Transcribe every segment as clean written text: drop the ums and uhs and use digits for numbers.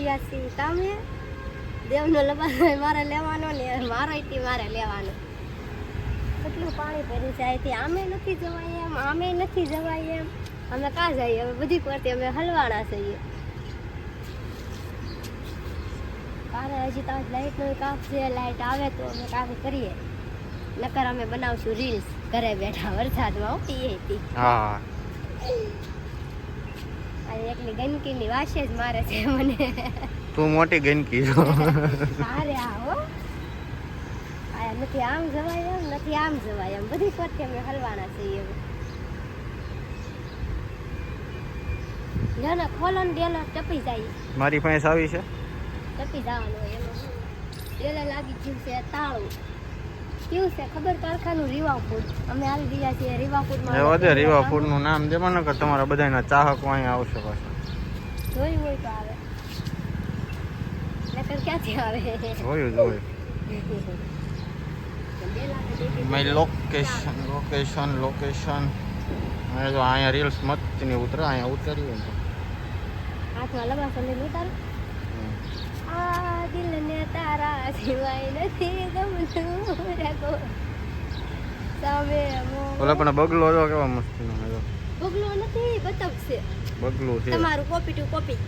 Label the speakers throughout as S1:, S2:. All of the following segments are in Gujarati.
S1: ગયા છીએ તમે દેવનો લબાનો મારે લેવાનો ને મારો ઈથી મારે લેવાનો. કેટલું પાણી ભર્યું છે અહીંથી આમે નથી જવાય એમ આમે નથી જવાય એમ. અમે કાં જઈએ હવે બધી પરથી અમે હલવાણા છીએ. કાલે હજી તો લાઇટનો કાપ છે લાઇટ આવે તો અમે કામ કરીએ નકર અમે બનાવશું રીલ્સ ઘરે બેઠા વરસાદમાં ઉઠીએ હતી.
S2: હા
S1: આ એકલી ગંદકીની વાસે જ મારે છે મને.
S2: તું મોટી ગંદકી છો.
S1: અરે આવો આ નથી આમ જવાય એમ નથી આમ જવાય એમ બધી પરથી અમે હલવાના છીએ. ના ખોલો ને ડેલો ટપી જાય.
S2: મારી પાસે આવી છે
S1: ટપી જવાનું હોય એમાં ડેલો લાગી ગયું છે તાળું. કેવું છે ખબર કારખાનું રીવાપુર અમે આવી ગયા છીએ રીવાપુરમાં.
S2: એ વધે રીવાપુર નું નામ દેવા ન કર તમારા બધાના ચાહકો અહીંયા આવશે પાછા.
S1: જોયું હોય તો આવે નકર ક્યાંથી આવે.
S2: જોયું મારી લોકેશન હવે જો અહીંયા રીલ્સ મત ની ઉતરે અહીંયા ઉતર્યું ને
S1: હાથમાં લબાસો લઈને ઉતાર. આ દિલને તારા સિવાય નથી ગમતું રાખો સામે
S2: ઓલા પણ બગલો જો કેવા મસ્ત નો
S1: બગલો નથી બતક છે.
S2: બગલું છે
S1: તમારું કોપી ટુ કોપી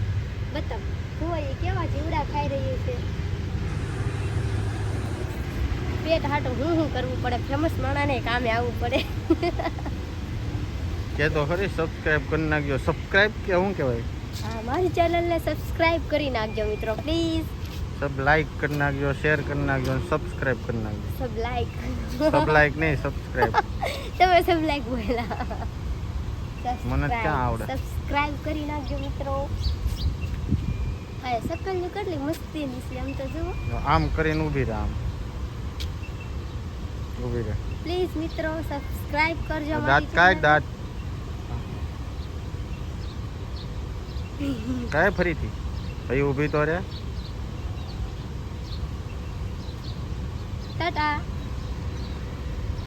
S1: બતક હોય કેવા જીવડા ખાઈ રહ્યું છે. પેટ હાટું હું કરવું પડે ફેમસ માણાને કામે આવવું પડે.
S2: કે તો ખરી સબસ્ક્રાઇબ કરી નાખજો. સબસ્ક્રાઇબ કે શું કહેવાય
S1: હા મારી ચેનલને સબસ્ક્રાઇબ કરી નાખજો મિત્રો પ્લીઝ.
S2: સબ લાઈક કરી નાખજો શેર કરી નાખજો અને સબસ્ક્રાઇબ કરી નાખજો.
S1: સબ લાઈક
S2: સબ લાઈક નહીં સબસ્ક્રાઇબ.
S1: તમે સબ લાઈક બોલા.
S2: મને ક્યાં આવડે.
S1: સબસ્ક્રાઇબ કરી નાખજો મિત્રો. હા સકલની કેટલી મસ્તીની છે આમ તો જુઓ.
S2: આમ કરીને ઊભી રહે આમ ઊભી રહે.
S1: પ્લીઝ મિત્રો સબસ્ક્રાઇબ કરજો
S2: દાંત કાઢ દાંત કાય ફરીથી ભાઈ ઊભી તો રે.
S1: ટાટા.